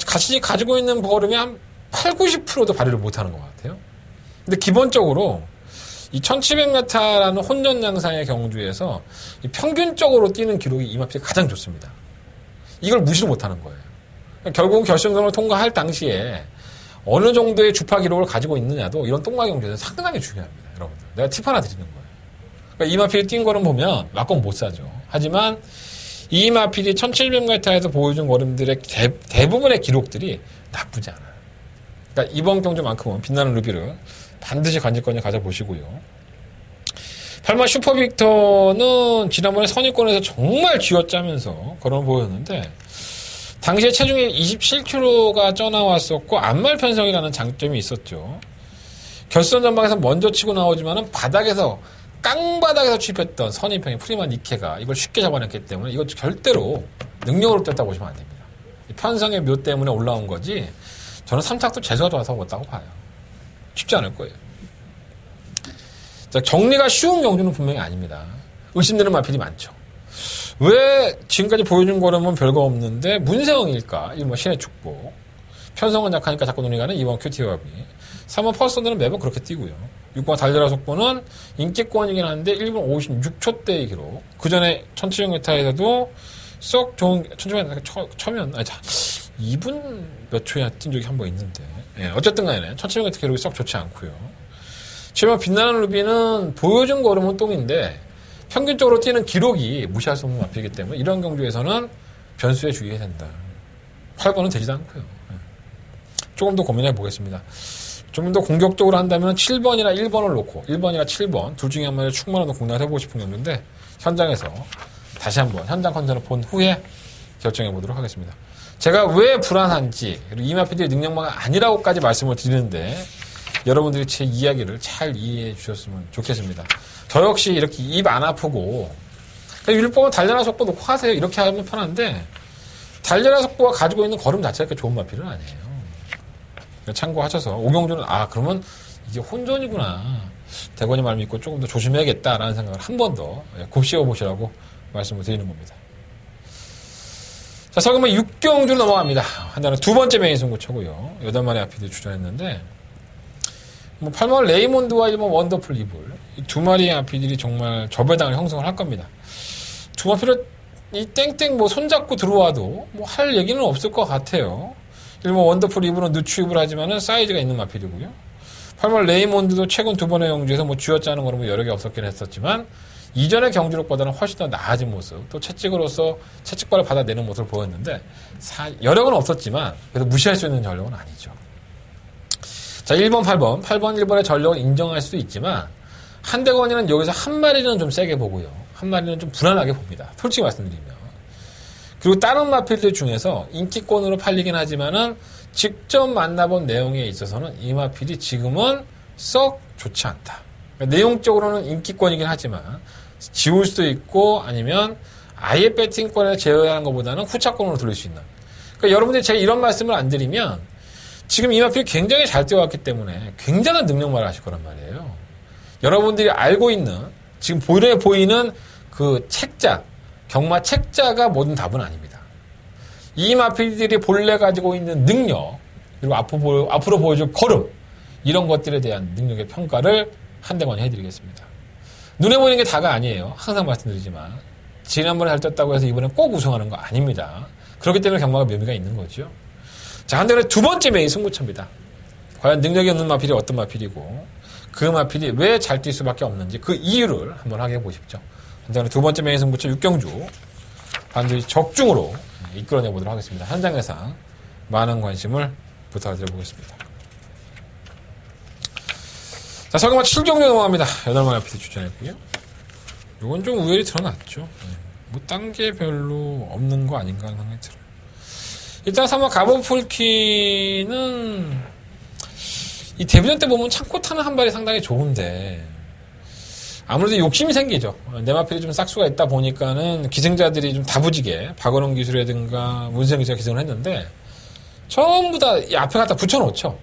같이 가지고 있는 버름이 한 8, 90%도 발휘를 못하는 것 같아요. 근데 기본적으로 이 1700m라는 혼전 양상의 경주에서 이 평균적으로 뛰는 기록이 이 마필이 가장 좋습니다. 이걸 무시를 못하는 거예요. 결국은 결승전을 통과할 당시에 어느 정도의 주파 기록을 가지고 있느냐도 이런 똥마 경주에서 상당히 중요합니다. 여러분들. 내가 팁 하나 드리는 거예요. 그러니까 이 마필이 뛴 거는 보면 막건 못 사죠. 하지만 이 마필이 1700m에서 보여준 걸음들의 대부분의 기록들이 나쁘지 않아요. 그러니까 이번 경주만큼은 빛나는 루비를 반드시 관직권을 가져보시고요. 8번 슈퍼빅터는 지난번에 선입권에서 정말 쥐어짜면서 걸음을 보였는데 당시에 체중이 27kg가 쪄나왔었고 안말 편성이라는 장점이 있었죠. 결선 전방에서 먼저 치고 나오지만은 바닥에서 깡바닥에서 취입했던 선입형의 프리마 니케가 이걸 쉽게 잡아냈기 때문에 이거 절대로 능력으로 뛰었다고 보시면 안 됩니다. 편성의 묘 때문에 올라온 거지 저는 3착도 재수가 좋아서 못다고 봐요. 쉽지 않을 거예요. 자, 정리가 쉬운 경주는 분명히 아닙니다. 의심되는 마필이 많죠. 왜 지금까지 보여준 거라면 별거 없는데 문세영일까? 1번 신의 축복. 편성은 약하니까 자꾸 눈이 가는 2번 큐티와비. 3번 퍼스턴들은 매번 그렇게 뛰고요. 6번 달려라 속보는 인기권이긴 한데 1분 56초대의 기록. 그 전에 1700m에서도 썩 좋은 1700m 처면 2분 몇 초야 뛴 적이 한 번 있는데 어쨌든 간에 1700m 기록이 썩 좋지 않고요. 7번 빛나는 루비는 보여준 걸음은 똥인데 평균적으로 뛰는 기록이 무시할 수 없는 마필이기 때문에 이런 경주에서는 변수에 주의해야 된다. 8번은 되지도 않고요. 조금 더 고민해 보겠습니다. 좀 더 공격적으로 한다면 7번이나 1번을 놓고 1번이나 7번 둘 중에 한 마리를 충분한 공략을 해보고 싶은 경우인데 현장에서 다시 한번 현장 컨디션을 본 후에 결정해 보도록 하겠습니다. 제가 왜 불안한지 그리고 이마피디의 능력마가 아니라고까지 말씀을 드리는데 여러분들이 제 이야기를 잘 이해해 주셨으면 좋겠습니다. 저 역시 이렇게 입 안 아프고 율법은 달려라 속보 놓고 하세요. 이렇게 하면 편한데 달려라 속보가 가지고 있는 걸음 자체가 그렇게 좋은 마필은 아니에요. 참고하셔서 오경주는 그러면 이게 혼전이구나. 대건이 말 믿고 조금 더 조심해야겠다라는 생각을 한 번 더 곱씹어 보시라고 말씀을 드리는 겁니다. 자, 서금은 6경주로 넘어갑니다. 한다는 두 번째 메인 승부처고요. 8마리 아피들 출전했는데 8번 레이몬드와 1번 원더풀 이블 이 두 마리의 아피들이 정말 저배당을 형성을 할 겁니다. 두 마피를 이 땡땡 손잡고 들어와도 할 얘기는 없을 것 같아요. 1번 원더풀 이블은 누추입을 하지만은 사이즈가 있는 마필이고요. 8번 레이몬드도 최근 두 번의 경주에서 쥐어짜는 거는 여러 개 없었긴 했었지만 이전의 경주력보다는 훨씬 더 나아진 모습, 또 채찍으로서 채찍발을 받아내는 모습을 보였는데 여력은 없었지만 그래도 무시할 수 있는 전력은 아니죠. 자, 1번, 8번, 1번의 전력을 인정할 수도 있지만 한대건이는 여기서 한 마리는 좀 세게 보고요. 한 마리는 좀 불안하게 봅니다. 솔직히 말씀드리면. 그리고 다른 마필들 중에서 인기권으로 팔리긴 하지만은 직접 만나본 내용에 있어서는 이 마필이 지금은 썩 좋지 않다. 그러니까 내용적으로는 인기권이긴 하지만 지울 수도 있고 아니면 아예 배팅권에 제어하는 것보다는 후차권으로 돌릴 수 있는. 그러니까 여러분들이 제가 이런 말씀을 안 드리면 지금 이 마필이 굉장히 잘 뛰어왔기 때문에 굉장한 능력말을 하실 거란 말이에요. 여러분들이 알고 있는 지금 보이는 그 책자 경마 책자가 모든 답은 아닙니다. 이 마필들이 본래 가지고 있는 능력 그리고 앞으로 보여줄 걸음 이런 것들에 대한 능력의 평가를 한대건이 해드리겠습니다. 눈에 보이는 게 다가 아니에요. 항상 말씀드리지만 지난번에 잘 떴다고 해서 이번에 꼭 우승하는 거 아닙니다. 그렇기 때문에 경마가 묘미가 있는 거죠. 자, 한대건의 두 번째 메인 승부처입니다. 과연 능력이 없는 마필이 어떤 마필이고 그 마필이 왜 잘 뛸 수밖에 없는지 그 이유를 한번 확인해 보십시오. 한대건의 두 번째 메인 승부처 6경주 반드시 적중으로 이끌어내 보도록 하겠습니다. 현장 예상 많은 관심을 부탁드려보겠습니다. 자, 서경마 7경주 넘어갑니다. 8마리 아피드 추천했고요. 이건 좀 우열이 드러났죠. 단계별로 없는 거 아닌가 하는 생각이 들어요. 일단 3번 가본풀키는 이 데뷔전 때 보면 참고 타는 한 발이 상당히 좋은데 아무래도 욕심이 생기죠. 내 마필이 좀 싹수가 있다 보니까는 기승자들이 좀 다부지게 박원홍 기술이라든가 문세영 기수가 기승을 했는데 전부 다 이 앞에 갖다 붙여놓죠.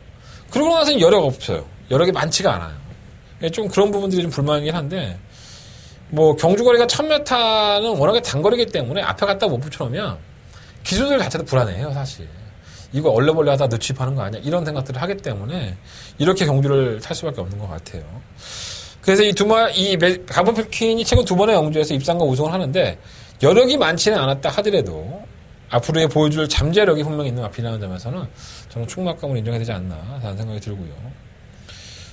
그러고 나서는 여력 없어요. 여력이 많지가 않아요. 좀 그런 부분들이 좀 불만이긴 한데 경주거리가 1000m는 워낙에 단거리이기 때문에 앞에 갖다 못 붙여놓으면 기술들 자체도 불안해요. 사실. 이거 얼레벌레 하다 늦추입하는 거 아니야? 이런 생각들을 하기 때문에 이렇게 경주를 탈 수밖에 없는 것 같아요. 그래서 이 가본풀킨이 최근 두 번의 경주에서 입상과 우승을 하는데 여력이 많지는 않았다 하더라도 앞으로의 보여줄 잠재력이 분명히 있는 마필이라는 점에서는 저는 충막감을 인정해야 되지 않나 라는 생각이 들고요.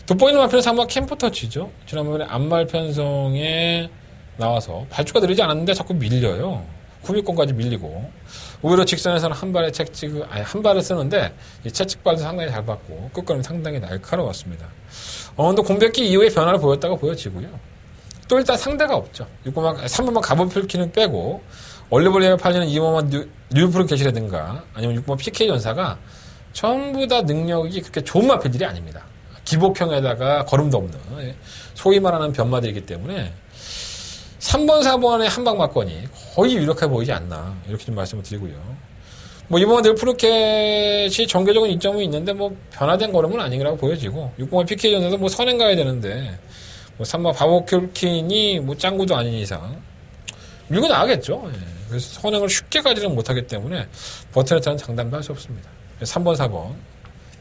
돋보이는 마필은 3번 캠프터치죠. 지난번에 안말 편성에 나와서 발주가 느리지 않았는데 자꾸 밀려요. 후미권까지 밀리고 오히려 직선에서는 한 발을 쓰는데 이 채찍발도 상당히 잘 받고 끝걸음이 상당히 날카로웠습니다. 근데 공백기 이후에 변화를 보였다고 보여지고요. 또 일단 상대가 없죠. 3번만 가본풀키는 빼고 얼리벌리에 팔리는 2번만 뉴프로 게시라든가 아니면 6번 PK 전사가 전부 다 능력이 그렇게 좋은 마필들이 아닙니다. 기복형에다가 걸음도 없는 소위 말하는 변마들이기 때문에 3번, 4번의 한방막건이 거의 유력해 보이지 않나 이렇게 좀 말씀을 드리고요. 이번 넬프루켓이 전개적인 이점은 있는데 변화된 걸음은 아니라고 보여지고 6번 PK 전사도 선행 가야 되는데 3번 바보큐킨이 짱구도 아닌 이상 밀고 나가겠죠. 그래서 선행을 쉽게 가지는 못하기 때문에 버튼에 따른 장담도 할 수 없습니다. 3번, 4번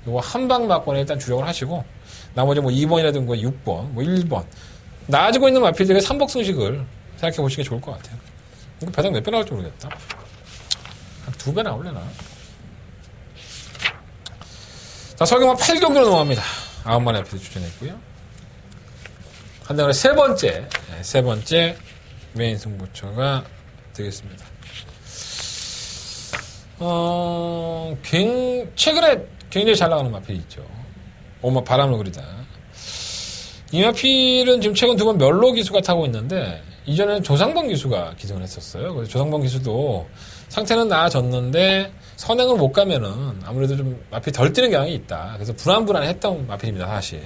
이거 한방막건에 일단 주력을 하시고 나머지 2번이라든가 6번, 1번 나아지고 있는 마필들의 3복 승식을 생각해 보시는 게 좋을 것 같아요. 이거 배당 몇 배 나올지 모르겠다. 한 2배 나올려나? 자, 설경마 8경기로 넘어갑니다. 9마리 아피드 추천했고요. 한대건의 세 번째 메인 승부처가 되겠습니다. 최근에 굉장히 잘 나가는 마필이 있죠. 오마 바람을 그리다. 이 마필은 지금 최근 2번 멸로 기수가 타고 있는데 이전에는 조상범 기수가 기승을 했었어요. 그래서 조상범 기수도 상태는 나아졌는데 선행을 못 가면은 아무래도 좀 마필이 덜 뛰는 경향이 있다. 그래서 불안불안했던 마필입니다, 사실.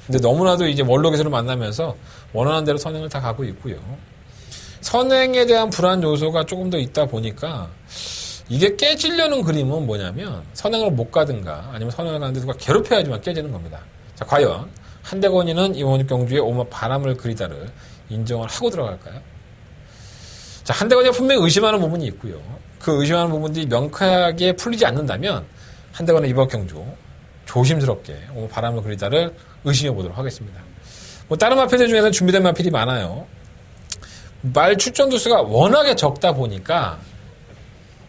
근데 너무나도 이제 원로 기수를 만나면서 원하는 대로 선행을 다 가고 있고요. 선행에 대한 불안 요소가 조금 더 있다 보니까 이게 깨지려는 그림은 뭐냐면 선행을 못 가든가 아니면 선행을 가는데 누가 괴롭혀야지만 깨지는 겁니다. 자, 과연 한대건이는 이원육 경주의 오마 바람을 그리다를 인정을 하고 들어갈까요? 자, 한대건이가 분명히 의심하는 부분이 있고요. 그 의심하는 부분들이 명쾌하게 풀리지 않는다면 한대건의 이번 경주 조심스럽게 오마 바람을 그리다를 의심해 보도록 하겠습니다. 뭐 다른 마필들 중에는 준비된 마필이 많아요. 말 출전 두수가 워낙에 적다 보니까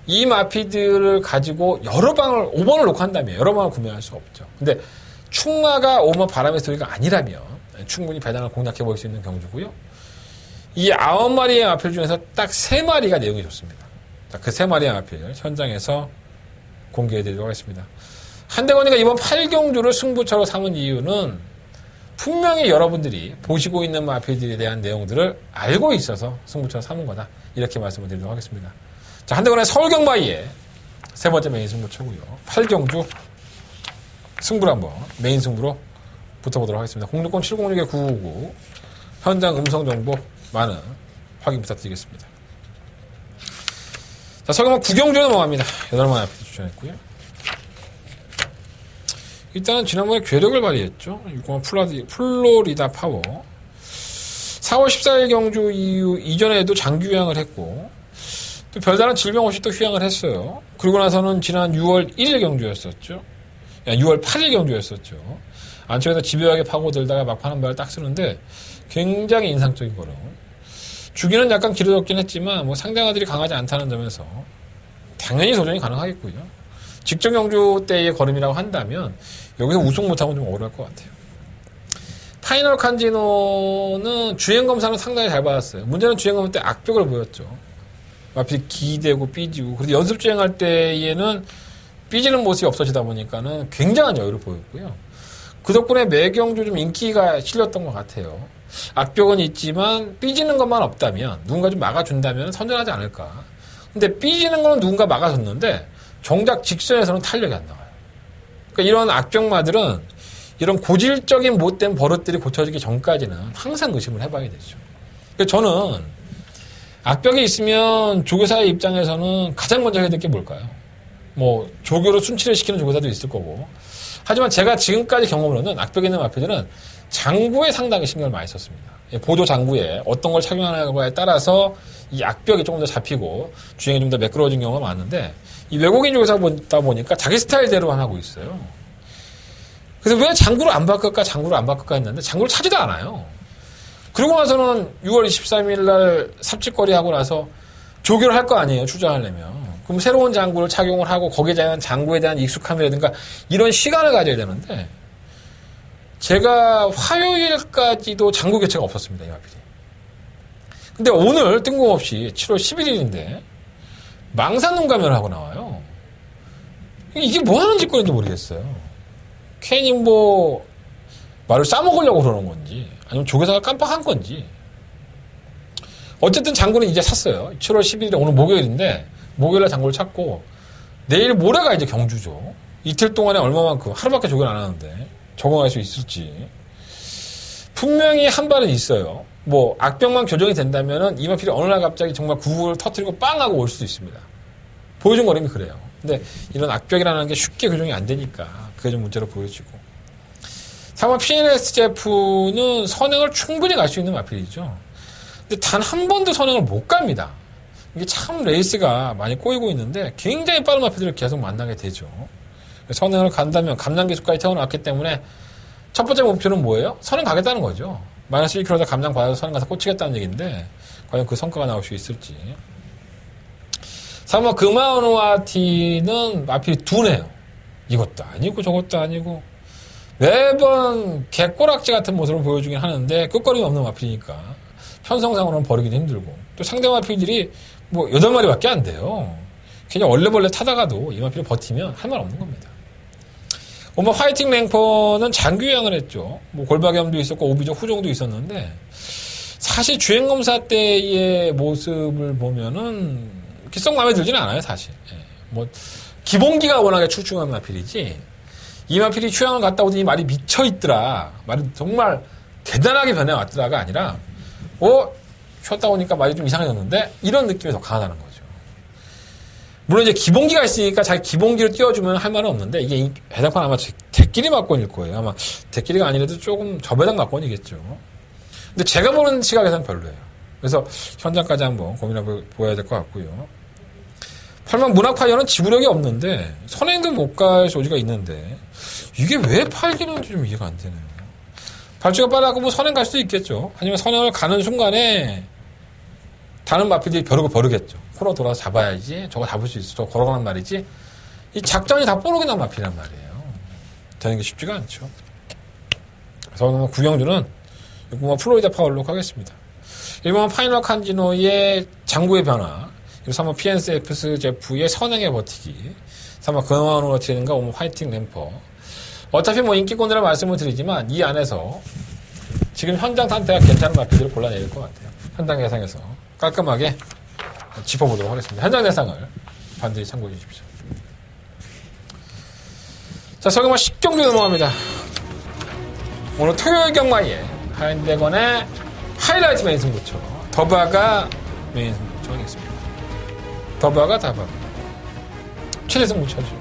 이 마필들을 가지고 여러 방을 5번을 놓고 한다면 여러 방을 구매할 수가 없죠. 근데 충마가 오마 바람의 스토리가 아니라면 충분히 배당을 공략해 볼 수 있는 경주고요. 이 9마리의 마필 중에서 딱 3마리가 내용이 좋습니다. 자, 그 3마리의 마필 현장에서 공개해 드리도록 하겠습니다. 한대건이가 이번 8경주를 승부처로 삼은 이유는 분명히 여러분들이 보시고 있는 마필들에 대한 내용들을 알고 있어서 승부처로 삼은 거다. 이렇게 말씀을 드리도록 하겠습니다. 자, 한대건의 서울경마이의 3번째 메인 승부처고요. 8경주 승부를 한번 메인 승부로 붙어보도록 하겠습니다. 060-706-999 현장 음성 정보 많은 확인 부탁드리겠습니다. 자, 서경마 9경주에 넘어갑니다. 8마리 앞에 추천했고요. 일단은 지난번에 괴력을 발휘했죠. 60 플로리다 파워. 4월 14일 경주 이후 이전에도 장기 휴양을 했고 또 별다른 질병 없이 또 휴양을 했어요. 그리고 나서는 지난 6월 1일 경주였었죠. 6월 8일 경주였었죠. 안쪽에서 집요하게 파고들다가 막판 한 발을 딱 쓰는데 굉장히 인상적인 거로. 주기는 약간 길어졌긴 했지만 뭐 상대가들이 강하지 않다는 점에서 당연히 도전이 가능하겠고요. 직전 경주 때의 걸음이라고 한다면 여기서 우승 못하면 좀 억울할 것 같아요. 파이널 칸지노는 주행검사는 상당히 잘 받았어요. 문제는 주행검사 때 악벽을 보였죠. 앞이 기대고 삐지고. 그래서 연습 주행할 때에는 삐지는 모습이 없어지다 보니까는 굉장한 여유를 보였고요. 그 덕분에 매경주 좀 인기가 실렸던 것 같아요. 악벽은 있지만 삐지는 것만 없다면 누군가 좀 막아준다면 선전하지 않을까. 근데 삐지는 거는 누군가 막아줬는데 정작 직선에서는 탄력이 안 나와요. 그러니까 이런 악병마들은 이런 고질적인 못된 버릇들이 고쳐지기 전까지는 항상 의심을 해봐야 되죠. 그러니까 저는 악벽이 있으면 조교사의 입장에서는 가장 먼저 해야 될 게 뭘까요? 뭐 조교로 순치를 시키는 조교사도 있을 거고. 하지만 제가 지금까지 경험으로는 악벽에 있는 마필들은 장구에 상당히 신경을 많이 썼습니다. 보조 장구에 어떤 걸 착용하느냐에 따라서 이 악벽이 조금 더 잡히고 주행이 좀 더 매끄러워진 경우가 많은데 이 외국인 조교사 보다 보니까 자기 스타일대로만 하고 있어요. 그래서 왜 장구를 안 바꿀까 했는데 장구를 차지도 않아요. 그러고 나서는 6월 23일 날 삽질거리 하고 나서 조교를 할 거 아니에요, 출전하려면. 그럼 새로운 장구를 착용을 하고 거기에 대한 장구에 대한 익숙함이라든가 이런 시간을 가져야 되는데 제가 화요일까지도 장구 교체가 없었습니다, 이 마필이. 근데 오늘 뜬금없이 7월 11일인데 망산 눈감면을 하고 나와요. 이게 뭐 하는 짓거리인지 모르겠어요. 괜히 뭐 말을 싸먹으려고 그러는 건지 아니면 조교사가 깜빡한 건지. 어쨌든 장구는 이제 샀어요. 7월 11일에 오늘 목요일인데 목요일에 장구를 찼고 내일 모레가 이제 경주죠. 이틀 동안에 얼마만큼 하루밖에 조교를 안 하는데 적응할 수 있을지. 분명히 한 발은 있어요. 뭐 악병만 교정이 된다면은 이마필이 어느 날 갑자기 정말 구구를 터뜨리고 빵 하고 올 수도 있습니다. 보여준 거림이 그래요. 근데 이런 악벽이라는 게 쉽게 교정이 안 되니까 그게 좀 문제로 보여지고. 3번 PNSJF는 선행을 충분히 갈 수 있는 마필이죠. 근데 단 한 번도 선행을 못 갑니다. 이게 참 레이스가 많이 꼬이고 있는데 굉장히 빠른 마필들을 계속 만나게 되죠. 선행을 간다면 감량기수까지 태어났기 때문에 첫 번째 목표는 뭐예요? 선행 가겠다는 거죠. 마이너스 1km다 감량 받아서 선행 가서 꽂히겠다는 얘기인데 과연 그 성과가 나올 수 있을지. 3번 금화오누아티는 마필이 둔해요. 이것도 아니고 저것도 아니고 매번 개꼬락지 같은 모습을 보여주긴 하는데 끝거림이 없는 마필이니까 편성상으로는 버리기도 힘들고 또 상대 마필들이 뭐 8마리밖에 안 돼요. 그냥 얼레벌레 타다가도 이 마필이 버티면 할 말 없는 겁니다. 오늘 화이팅 랭퍼는 장기 요양을 했죠. 뭐 골박염도 있었고 오비적 후종도 있었는데 사실 주행검사 때의 모습을 보면은 썩 마음에 들지는 않아요, 사실. 예. 뭐 기본기가 워낙에 출중한 마필이지 이 마필이 휴양을 갔다 오더니 말이 미쳐있더라. 말이 정말 대단하게 변해왔더라가 아니라 쉬었다 오니까 말이 좀 이상해졌는데 이런 느낌이 더 강하다는 거죠. 물론 이제 기본기가 있으니까 자기 기본기를 띄워주면 할 말은 없는데 이게 해당판 아마 대끼리 막권일 거예요. 아마 대끼리가 아니라도 조금 저배당 막권이겠죠. 근데 제가 보는 시각에서는 별로예요. 그래서 현장까지 한번 고민해 보아야 될 것 같고요. 8만 문학파이어는 지구력이 없는데 선행도 못 갈 소지가 있는데 이게 왜 8기는지 좀 이해가 안 되네요. 발주가 빠르고 뭐 선행 갈 수도 있겠죠. 하지만 선행을 가는 순간에 다른 마필들이 버르겠죠. 코너 돌아서 잡아야지. 저거 잡을 수 있어. 저거 걸어가는 말이지. 이 작전이 다 뽀록이 난 마필이란 말이에요. 되는 게 쉽지가 않죠. 그래서 구경주는 6번 플로리다 파울로 하겠습니다. 1번 파이널 칸지노의 장구의 변화, 그리고 3번 PNCF스 제프의 선행의 버티기, 3번 근원으로 버티는가 5번 화이팅 램퍼. 어차피 뭐 인기권이라 말씀을 드리지만 이 안에서 지금 현장 상태가 괜찮은 마필들을 골라내릴 것 같아요. 현장 예상에서 깔끔하게 짚어보도록 하겠습니다. 현장 예상을 반드시 참고해 주십시오. 자, 서경마 10경주 넘어갑니다. 오늘 토요일 경마에 하인대건의 하이라이트 메인 승부처 더바가 메인 승부처가 되겠습니다. 더바가 다바가 최대 승부처죠.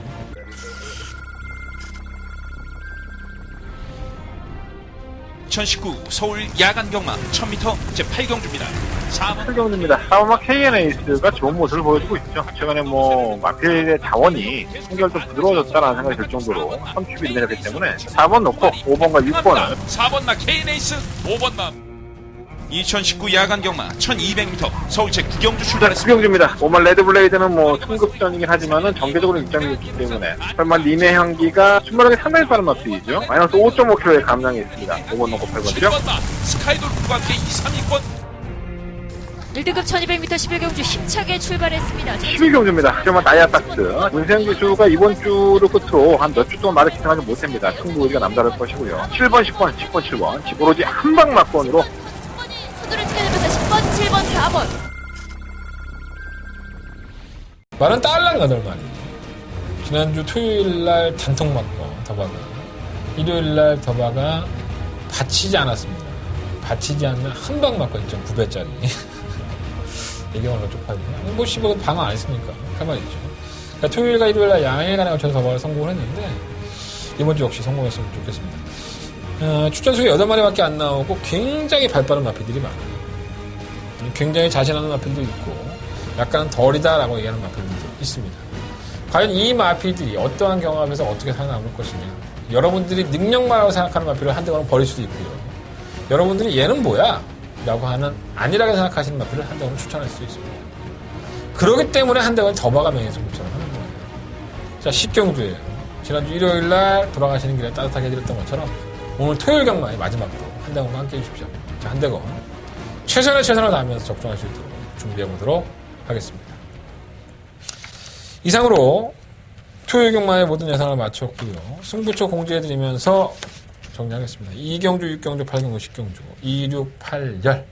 2019 서울 야간 경마 1000m 제8경주입니다. 4번 7경주입니다. 사우마 KN 에이스가 좋은 모습을 보여주고 있죠. 최근에 뭐 마필의 자원이 한결 좀 부드러워졌다는 생각이 들 정도로 3큐빅이 내렸기 때문에 4번 놓고 5번과 6번을 4번 나 K네이스 5번 나 2019 야간 경마 1200m 서울 제9경주 출발했습니다. 9경주입니다. 5번 레드블레이드는 뭐 승급전이긴 하지만은 정계적으로 입장이 있기 때문에 설마 님의 향기가 출발하기 상당히 빠른 마필이죠. 마이너스 5.5kg의 감량이 있습니다. 5번 놓고 8번이죠. 7번 나 스카이돌프와 함께 2, 3위권 1등급 1200m 11경주 힘차게 출발했습니다. 12경주입니다. 하지만 다이아박스 문세영 기수가 이번 주를 끝으로 한 몇 주 동안 말을 기승하지 못합니다. 승부 의지가 남다를 것이고요. 7번, 10번, 10번, 7번 오로지 한방 막권으로 선두를 지켜내면서 10번, 7번, 4번. 말은 딸랑 8마리. 지난주 토요일날 단통 막권 더바가, 일요일날 더바가 받치지 않았습니다. 받치지 않는 한방 막권 2.9배짜리. 이게 얼마 쪽팔리냐. 뭐, 방어 안 했으니까. 할 말이죠. 그러니까 토요일과 일요일날 양일간에 걸쳐서 더바를 성공을 했는데, 이번 주 역시 성공했으면 좋겠습니다. 출전수가 8마리밖에 안 나오고 굉장히 발빠른 마필들이 많아요. 굉장히 자신하는 마필도 있고 약간은 덜이다라고 얘기하는 마필들도 있습니다. 과연 이 마필들이 어떠한 경합에서 어떻게 살아남을 것이냐. 여러분들이 능력만으로 생각하는 마필을 한대거는 버릴 수도 있고요. 여러분들이 얘는 뭐야? 라고 하는 안일하게 생각하시는 마필을 한대거는 추천할 수 있습니다. 그렇기 때문에 한대거는 더바가 명예승부처럼 하는 거예요. 자, 10경주예요. 지난주 일요일날 돌아가시는 길에 따뜻하게 해드렸던 것처럼 오늘 토요일 경마의 마지막도 한대건과 함께 해주십시오. 자, 한대건 최선을 다하면서 적중할 수 있도록 준비해보도록 하겠습니다. 이상으로 토요일 경마의 모든 예상을 마쳤고요. 승부처 공지해드리면서 정리하겠습니다. 2경주, 6경주, 8경주, 10경주 2688열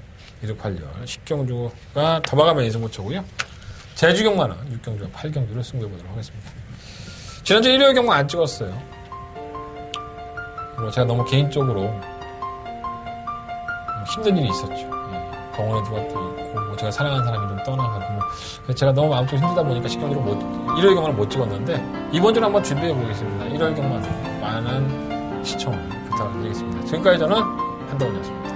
10경주가 더바가 메인 승부처고요. 제주 경마는 6경주와 8경주를 승부해보도록 하겠습니다. 지난주 일요일 경마 안 찍었어요. 뭐 제가 너무 개인적으로 힘든 일이 있었죠. 병원에 누가 또 있고, 뭐 제가 사랑하는 사람이 좀 떠나가고, 뭐 제가 너무 마음속이 힘들다 보니까 10경주로 일요일 경마를 못 찍었는데, 이번 주는 한번 준비해 보겠습니다. 일요일 경마도 많은 시청 부탁드리겠습니다. 지금까지 저는 한동훈이었습니다.